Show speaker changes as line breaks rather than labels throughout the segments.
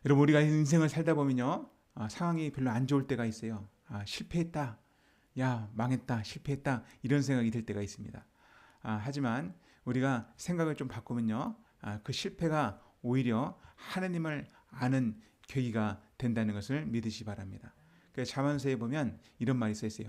여러분, 우리가 인생을 살다 보면요, 상황이 별로 안 좋을 때가 있어요. 실패했다, 야 망했다, 실패했다, 이런 생각이 들 때가 있습니다. 하지만 우리가 생각을 좀 바꾸면요, 그 실패가 오히려 하나님을 아는 계기가 된다는 것을 믿으시 바랍니다. 그 잠언서에 보면 이런 말이 써 있어요.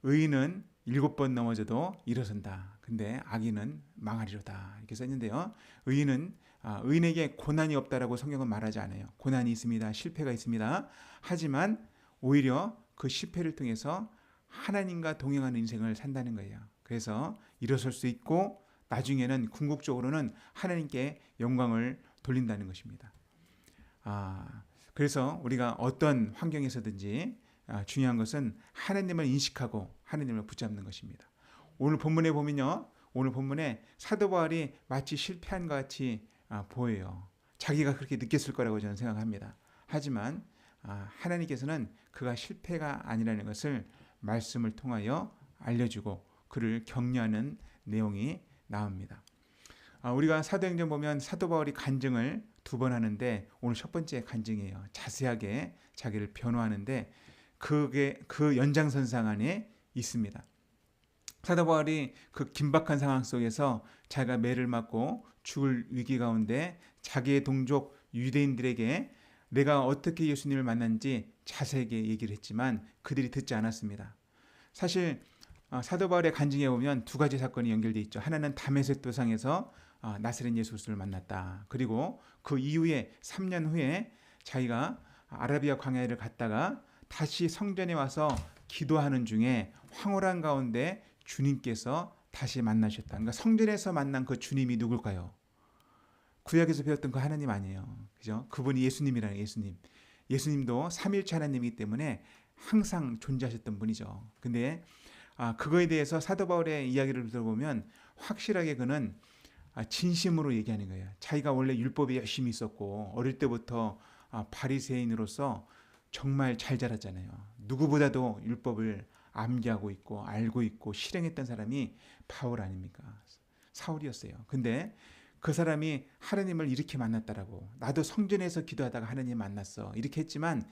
의인은 7번 넘어져도 일어선다. 근데 악인은 망하리로다. 이렇게 써 있는데요. 의인에게 고난이 없다라고 성경은 말하지 않아요. 고난이 있습니다. 실패가 있습니다. 하지만 오히려 그 실패를 통해서 하나님과 동행하는 인생을 산다는 거예요. 그래서 일어설 수 있고 나중에는 궁극적으로는 하나님께 영광을 돌린다는 것입니다. 그래서 우리가 어떤 환경에서든지 중요한 것은 하나님을 인식하고 하나님을 붙잡는 것입니다. 오늘 본문에 보면요, 오늘 본문에 사도 바울이 마치 실패한 것 같이 보여요. 자기가 그렇게 느꼈을 거라고 저는 생각합니다. 하지만 하나님께서는 그가 실패가 아니라는 것을 말씀을 통하여 알려주고 그를 격려하는 내용이 나옵니다. 우리가 사도행전 보면 사도 바울이 간증을 2번 하는데 오늘 첫 번째 간증이에요. 자세하게 자기를 변호하는데 그게 그 연장선상 안에 있습니다. 사도 바울이 그 긴박한 상황 속에서 자기가 매를 맞고 죽을 위기 가운데 자기의 동족 유대인들에게 내가 어떻게 예수님을 만난지 자세하게 얘기를 했지만 그들이 듣지 않았습니다. 사실 사도 바울의 간증에 보면 2가지 사건이 연결되어 있죠. 하나는 다메섹 도상에서 나사렛 예수를 만났다. 그리고 그 이후에 3년 후에 자기가 아라비아 광야를 갔다가 다시 성전에 와서 기도하는 중에 황홀한 가운데 주님께서 다시 만나셨다. 그러니까 성전에서 만난 그 주님이 누굴까요? 구약에서 배웠던 그 하나님 아니에요. 그죠? 그분이 예수님이라는 예수님. 예수님도 삼위일체 하나님이기 때문에 항상 존재하셨던 분이죠. 근데 그거에 대해서 사도 바울의 이야기를 들어보면 확실하게 그는 진심으로 얘기하는 거예요. 자기가 원래 율법에 열심히 있었고 어릴 때부터 바리새인으로서 정말 잘 자랐잖아요. 누구보다도 율법을 암기하고 있고 알고 있고 실행했던 사람이 바울 아닙니까? 사울이었어요. 근데 그 사람이 하나님을 이렇게 만났다라고, 나도 성전에서 기도하다가 하나님 만났어 이렇게 했지만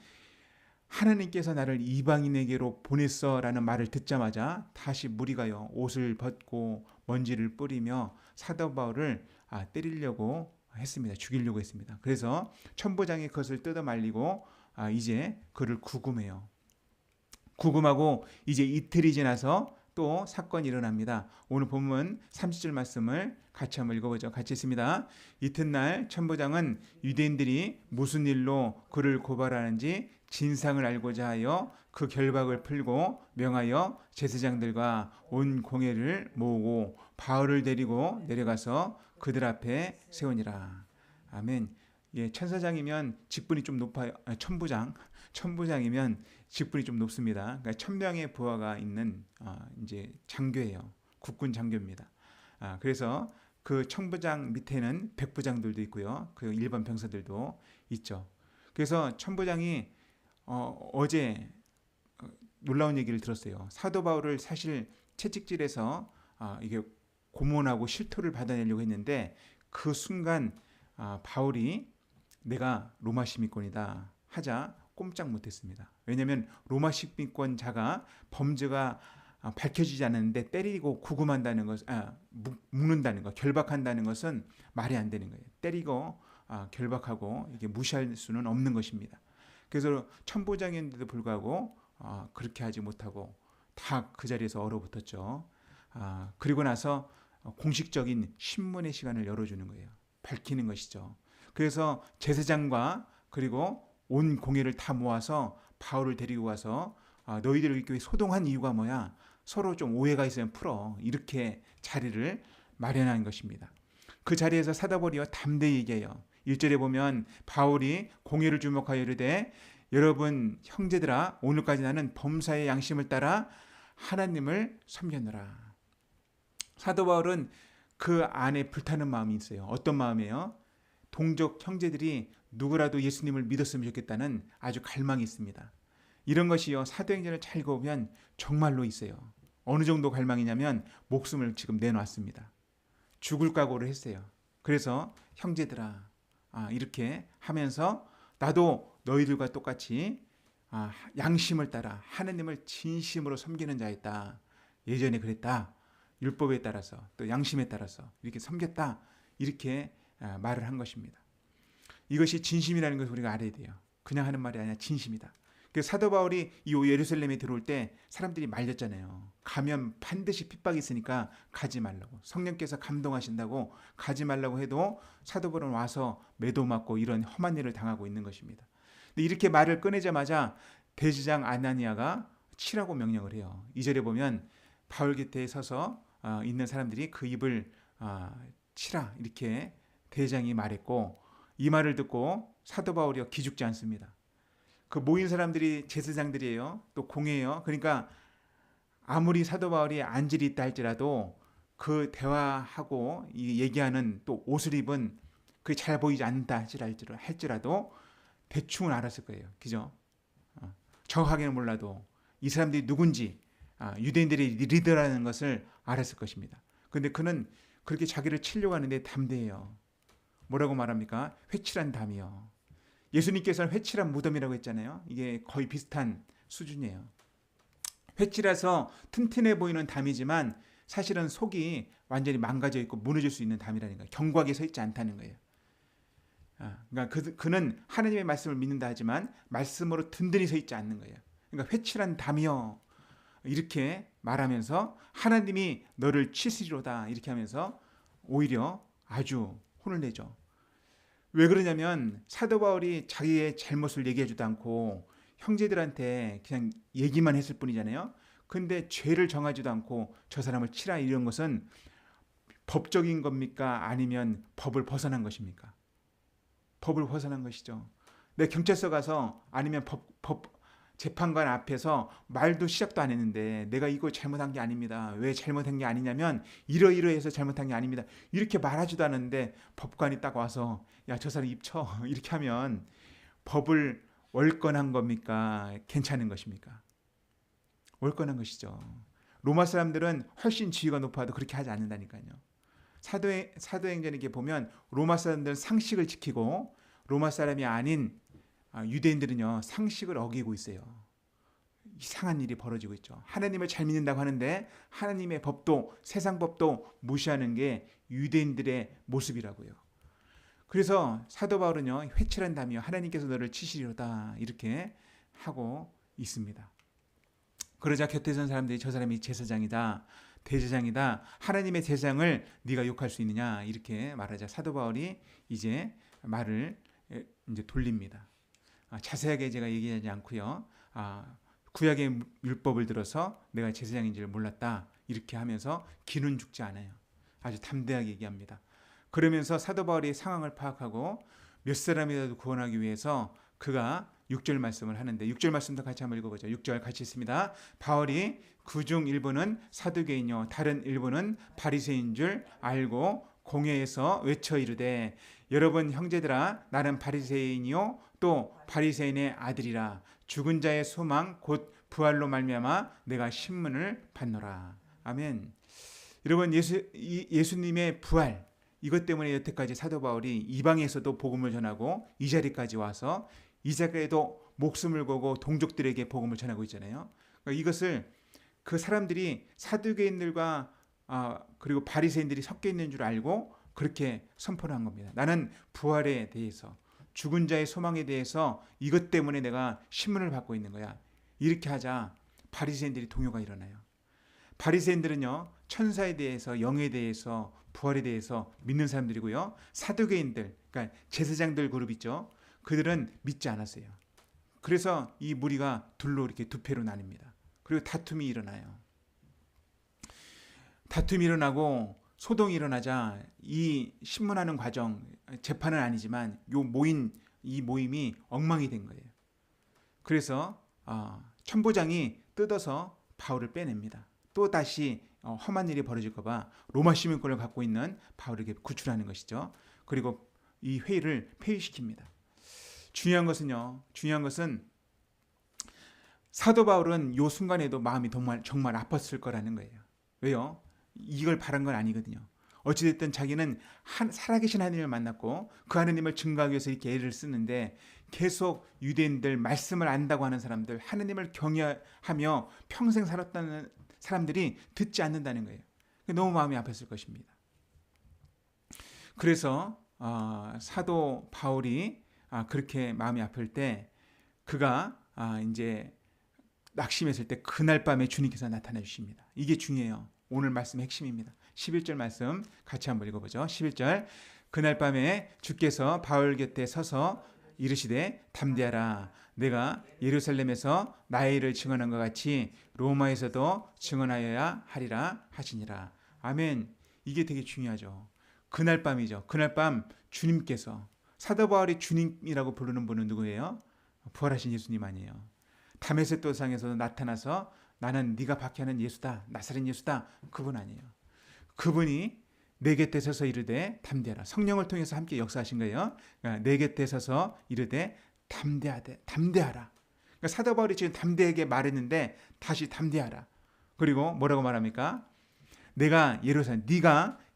하나님께서 나를 이방인에게로 보냈어라는 말을 듣자마자 다시 무리가요 옷을 벗고 먼지를 뿌리며 사도 바울을 때리려고 했습니다. 죽이려고 했습니다. 그래서 천부장이 그것을 뜯어 말리고 이제 그를 구금해요. 구금하고 이제 이틀이 지나서 또 사건이 일어납니다. 오늘 본문 30절 말씀을 같이 한번 읽어보죠. 같이 있습니다. 이튿날 천부장은 유대인들이 무슨 일로 그를 고발하는지 진상을 알고자 하여 그 결박을 풀고 명하여 제사장들과 온 공회를 모으고 바울을 데리고 내려가서 그들 앞에 세우니라. 아멘. 예, 천사장이면 직분이 좀 높아요. 천부장이면 직분이 좀 높습니다. 그러니까 1000명의 부하가 있는 이제 장교예요. 국군 장교입니다. 그래서 그 천부장 밑에는 백부장들도 있고요. 그 일반 병사들도 있죠. 그래서 천부장이 어제 놀라운 얘기를 들었어요. 사도 바울을 사실 채찍질해서 이게 고문하고 실토를 받아내려고 했는데 그 순간 바울이 내가 로마 시민권이다 하자 꼼짝 못했습니다. 왜냐하면 로마 시민권자가 범죄가 밝혀지지 않았는데 때리고 구금한다는 것, 묶는다는 것, 결박한다는 것은 말이 안 되는 거예요. 때리고 결박하고 이게 무시할 수는 없는 것입니다. 그래서 천부장인데도 불구하고 그렇게 하지 못하고 다 그 자리에서 얼어붙었죠. 그리고 나서 공식적인 신문의 시간을 열어주는 거예요. 밝히는 것이죠. 그래서 제사장과 그리고 온 공회를 다 모아서 바울을 데리고 와서 너희들 우리 교회 소동한 이유가 뭐야? 서로 좀 오해가 있으면 풀어. 이렇게 자리를 마련한 것입니다. 그 자리에서 사도 바울이 담대히 얘기해요. 1절에 보면 바울이 공회를 주목하여 이르되 여러분 형제들아 오늘까지 나는 범사의 양심을 따라 하나님을 섬겼노라. 사도 바울은 그 안에 불타는 마음이 있어요. 어떤 마음이에요? 동족 형제들이 누구라도 예수님을 믿었으면 좋겠다는 아주 갈망이 있습니다. 이런 것이요 사도행전을 잘 읽어보면 정말로 있어요. 어느 정도 갈망이냐면 목숨을 지금 내놨습니다. 죽을 각오를 했어요. 그래서 형제들아 이렇게 하면서 나도 너희들과 똑같이 양심을 따라 하느님을 진심으로 섬기는 자였다. 예전에 그랬다. 율법에 따라서 또 양심에 따라서 이렇게 섬겼다. 이렇게 말을 한 것입니다. 이것이 진심이라는 것을 우리가 알아야 돼요. 그냥 하는 말이 아니라 진심이다. 그 사도 바울이 이 예루살렘에 들어올 때 사람들이 말렸잖아요. 가면 반드시 핍박이 있으니까 가지 말라고. 성령께서 감동하신다고 가지 말라고 해도 사도 바울은 와서 매도 맞고 이런 험한 일을 당하고 있는 것입니다. 근데 이렇게 말을 꺼내자마자 대제사장 아나니아가 치라고 명령을 해요. 2절에 보면 바울 곁에 서서 있는 사람들이 그 입을 치라 이렇게 대장이 말했고, 이 말을 듣고 사도 바울이 기죽지 않습니다. 그 모인 사람들이 제사장들이에요. 또 공예예요. 그러니까 아무리 사도 바울이 안질이 있다 할지라도 그 대화하고 얘기하는 또 옷을 입은 그게 잘 보이지 않는다 할지라도 대충은 알았을 거예요. 그죠? 정확하게는 몰라도 이 사람들이 누군지 유대인들의 리더라는 것을 알았을 것입니다. 그런데 그는 그렇게 자기를 치려고 하는데 담대해요. 뭐라고 말합니까? 회칠한 담이요. 예수님께서는 회칠한 무덤이라고 했잖아요. 이게 거의 비슷한 수준이에요. 회칠해서 튼튼해 보이는 담이지만 사실은 속이 완전히 망가져 있고 무너질 수 있는 담이라는 거예요. 견고하게 서 있지 않다는 거예요. 그러니까 그는 하나님의 말씀을 믿는다 하지만 말씀으로 든든히 서 있지 않는 거예요. 그러니까 회칠한 담이요. 이렇게 말하면서 하나님이 너를 치시리로다 이렇게 하면서 오히려 아주 혼을 내죠. 왜 그러냐면 사도 바울이 자기의 잘못을 얘기하지도 않고 형제들한테 그냥 얘기만 했을 뿐이잖아요. 근데 죄를 정하지도 않고 저 사람을 치라 이런 것은 법적인 겁니까? 아니면 법을 벗어난 것입니까? 법을 벗어난 것이죠. 내 경찰서 가서 아니면 재판관 앞에서 말도 시작도 안 했는데 내가 이거 잘못한 게 아닙니다. 왜 잘못한 게 아니냐면 이러이러해서 잘못한 게 아닙니다. 이렇게 말하지도 않았는데 법관이 딱 와서 야, 저 사람 입쳐 이렇게 하면 법을 월권한 겁니까? 괜찮은 것입니까? 월권한 것이죠. 로마 사람들은 훨씬 지위가 높아도 그렇게 하지 않는다니까요. 사도행전에 보면 로마 사람들은 상식을 지키고 로마 사람이 아닌 유대인들은요 상식을 어기고 있어요. 이상한 일이 벌어지고 있죠. 하나님을 잘 믿는다고 하는데 하나님의 법도 세상 법도 무시하는 게 유대인들의 모습이라고요. 그래서 사도 바울은요 회칠한 담이요 하나님께서 너를 치시리로다 이렇게 하고 있습니다. 그러자 곁에 선 사람들이 저 사람이 제사장이다 대제사장이다 하나님의 제사장을 네가 욕할 수 있느냐 이렇게 말하자 사도 바울이 이제 말을 이제 돌립니다. 자세하게 제가 얘기하지 않고요. 구약의 율법을 들어서 내가 제사장인 줄 몰랐다 이렇게 하면서 기는 죽지 않아요. 아주 담대하게 얘기합니다. 그러면서 사도 바울이 상황을 파악하고 몇 사람이라도 구원하기 위해서 그가 6절 말씀을 하는데 6절 말씀도 같이 한번 읽어보죠. 6절 같이 있습니다. 바울이 그중 일부는 사두개인요 다른 일부는 바리새인 줄 알고 공회에서 외쳐 이르되 여러분 형제들아 나는 바리새인이요 또 바리새인의 아들이라 죽은 자의 소망 곧 부활로 말미암아 내가 신문을 받노라. 아멘. 여러분 예수님의 부활 이것 때문에 여태까지 사도 바울이 이방에서도 복음을 전하고 이 자리까지 와서 이 자리에도 목숨을 걸고 동족들에게 복음을 전하고 있잖아요. 그러니까 이것을 그 사람들이 사두개인들과 그리고 바리새인들이 섞여 있는 줄 알고 그렇게 선포를 한 겁니다. 나는 부활에 대해서 죽은 자의 소망에 대해서 이것 때문에 내가 신문을 받고 있는 거야. 이렇게 하자 바리새인들이 동요가 일어나요. 바리새인들은요 천사에 대해서 영에 대해서 부활에 대해서 믿는 사람들이고요. 사두개인들 그러니까 제사장들 그룹 있죠. 그들은 믿지 않았어요. 그래서 이 무리가 둘로 이렇게 두 패로 나뉩니다. 그리고 다툼이 일어나요. 다툼이 일어나고 소동이 일어나자 이 신문하는 과정 재판은 아니지만 이 모임이 엉망이 된 거예요. 그래서 천부장이 뜯어서 바울을 빼냅니다. 또 다시 험한 일이 벌어질까 봐 로마 시민권을 갖고 있는 바울에게 구출하는 것이죠. 그리고 이 회의를 폐위시킵니다. 중요한 것은 사도 바울은 이 순간에도 마음이 정말 아팠을 거라는 거예요. 왜요? 이걸 바란 건 아니거든요. 어찌됐든 자기는 살아계신 하나님을 만났고 그 하나님을 증거하기 위해서 이렇게 애를 쓰는데 계속 유대인들, 말씀을 안다고 하는 사람들, 하나님을 경외하며 평생 살았다는 사람들이 듣지 않는다는 거예요. 너무 마음이 아팠을 것입니다. 그래서 사도 바울이 그렇게 마음이 아플 때 그가 이제 낙심했을 때 그날 밤에 주님께서 나타나 주십니다. 이게 중요해요. 오늘 말씀의 핵심입니다. 11절 말씀 같이 한번 읽어보죠. 11절 그날 밤에 주께서 바울 곁에 서서 이르시되 담대하라. 내가 예루살렘에서 나의 일을 증언한 것 같이 로마에서도 증언하여야 하리라 하시니라. 아멘. 이게 되게 중요하죠. 그날 밤이죠. 그날 밤 주님께서, 사도 바울이 주님이라고 부르는 분은 누구예요? 부활하신 예수님 아니에요. 다메섹 도상에서 나타나서 나는 네가 박해하는 예수다, 나사렛 예수다, 그분 아니에요. 그분이 내 곁에 서서 이르되 담대하라. 성령을 통해서 함께 역사하신 거예요. 그러니까 내 곁에 서서 이르되 담대하라. 그러니까 사도 바울이 지금 담대하게 말했는데 다시 담대하라. 그리고 뭐라고 말합니까? 네가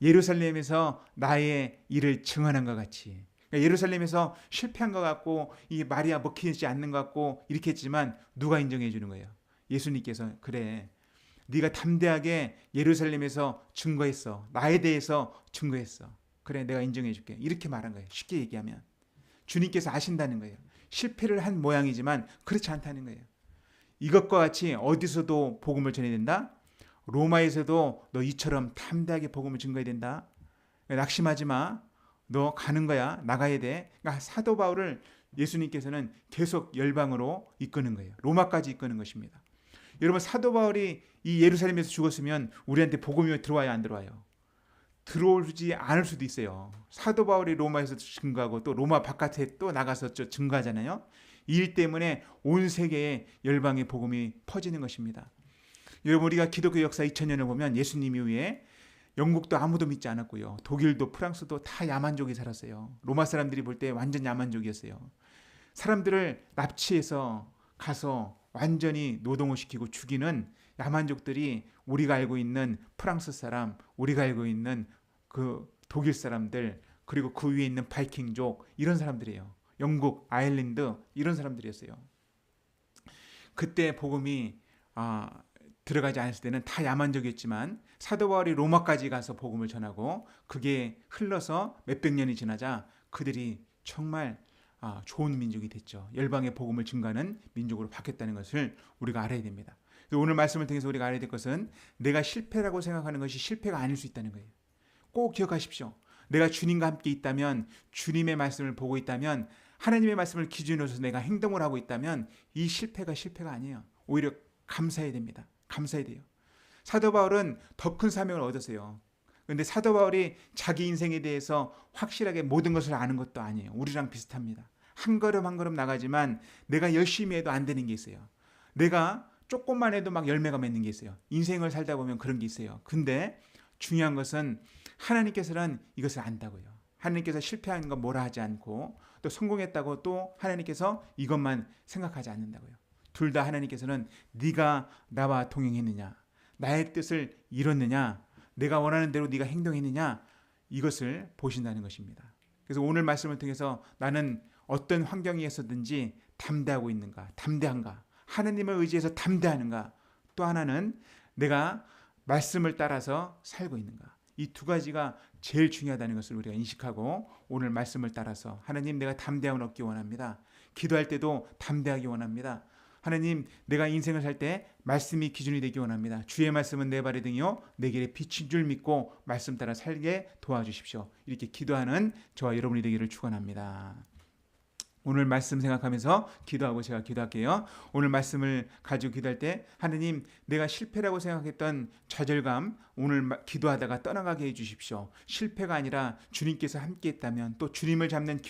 예루살렘에서 나의 일을 증언한 것 같이. 그러니까 예루살렘에서 실패한 것 같고 이 말이야 먹히지 않는 것 같고 이렇게 했지만 누가 인정해 주는 거예요? 예수님께서 그래. 네가 담대하게 예루살렘에서 증거했어. 나에 대해서 증거했어. 그래, 내가 인정해 줄게. 이렇게 말한 거예요. 쉽게 얘기하면. 주님께서 아신다는 거예요. 실패를 한 모양이지만 그렇지 않다는 거예요. 이것과 같이 어디서도 복음을 전해야 된다? 로마에서도 너 이처럼 담대하게 복음을 증거해야 된다. 낙심하지 마. 너 가는 거야. 나가야 돼. 그러니까 사도 바울을 예수님께서는 계속 열방으로 이끄는 거예요. 로마까지 이끄는 것입니다. 여러분, 사도 바울이 이 예루살렘에서 죽었으면 우리한테 복음이 들어와요, 안 들어와요? 들어오지 않을 수도 있어요. 사도 바울이 로마에서 증거하고 또 로마 바깥에 또 나가서 증거하잖아요. 이 일 때문에 온 세계에 열방의 복음이 퍼지는 것입니다. 여러분, 우리가 기독교 역사 2000년을 보면 예수님 이후에 영국도 아무도 믿지 않았고요. 독일도 프랑스도 다 야만족이 살았어요. 로마 사람들이 볼 때 완전 야만족이었어요. 사람들을 납치해서 가서 완전히 노동을 시키고 죽이는 야만족들이 우리가 알고 있는 프랑스 사람, 우리가 알고 있는 그 독일 사람들, 그리고 그 위에 있는 바이킹족, 이런 사람들이에요. 영국, 아일랜드 이런 사람들이었어요. 그때 복음이 들어가지 않았을 때는 다 야만족이었지만 사도 바울이 로마까지 가서 복음을 전하고 그게 흘러서 몇백 년이 지나자 그들이 정말 좋은 민족이 됐죠. 열방의 복음을 증거하는 민족으로 바뀌었다는 것을 우리가 알아야 됩니다. 오늘 말씀을 통해서 우리가 알아야 될 것은 내가 실패라고 생각하는 것이 실패가 아닐 수 있다는 거예요. 꼭 기억하십시오. 내가 주님과 함께 있다면, 주님의 말씀을 보고 있다면, 하나님의 말씀을 기준으로 해서 내가 행동을 하고 있다면 이 실패가 아니에요. 오히려 감사해야 됩니다. 감사해야 돼요. 사도 바울은 더 큰 사명을 얻었어요. 그런데 사도 바울이 자기 인생에 대해서 확실하게 모든 것을 아는 것도 아니에요. 우리랑 비슷합니다. 한 걸음 한 걸음 나가지만 내가 열심히 해도 안 되는 게 있어요. 내가 조금만 해도 막 열매가 맺는 게 있어요. 인생을 살다 보면 그런 게 있어요. 근데 중요한 것은 하나님께서는 이것을 안다고요. 하나님께서 실패한 건 뭐라 하지 않고 또 성공했다고 또 하나님께서 이것만 생각하지 않는다고요. 둘 다 하나님께서는 네가 나와 동행했느냐, 나의 뜻을 이뤘느냐, 내가 원하는 대로 네가 행동했느냐, 이것을 보신다는 것입니다. 그래서 오늘 말씀을 통해서 나는 어떤 환경에서든지 담대하고 있는가, 담대한가, 하나님을 의지해서 담대하는가, 또 하나는 내가 말씀을 따라서 살고 있는가. 이 두 가지가 제일 중요하다는 것을 우리가 인식하고 오늘 말씀을 따라서 하나님, 내가 담대함을 얻기 원합니다. 기도할 때도 담대하기 원합니다. 하나님, 내가 인생을 살 때 말씀이 기준이 되기 원합니다. 주의 말씀은 내 발의 등이요 내 길의 빛인 줄 믿고 말씀 따라 살게 도와주십시오. 이렇게 기도하는 저와 여러분이 되기를 축원합니다. 오늘 말씀 생각하면서 기도하고 제가 기도할게요. 오늘 말씀을 가지고 기도할 때 하나님, 내가 실패라고 생각했던 좌절감 오늘 기도하다가 떠나가게 해주십시오. 실패가 아니라 주님께서 함께 했다면, 또 주님을 잡는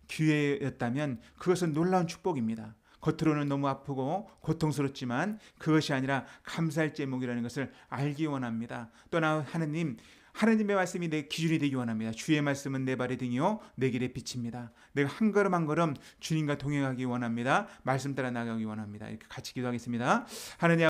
기회였다면 그것은 놀라운 축복입니다. 겉으로는 너무 아프고 고통스럽지만 그것이 아니라 감사할 제목이라는 것을 알기 원합니다. 또나 하나님의 말씀이 내 기준이 되기 원합니다. 주의 말씀은 내 발의 등이요 내 길의 빛입니다. 내가 한 걸음 한 걸음 주님과 동행하기 원합니다. 말씀 따라 나가기 원합니다. 이렇게 같이 기도하겠습니다. 하나님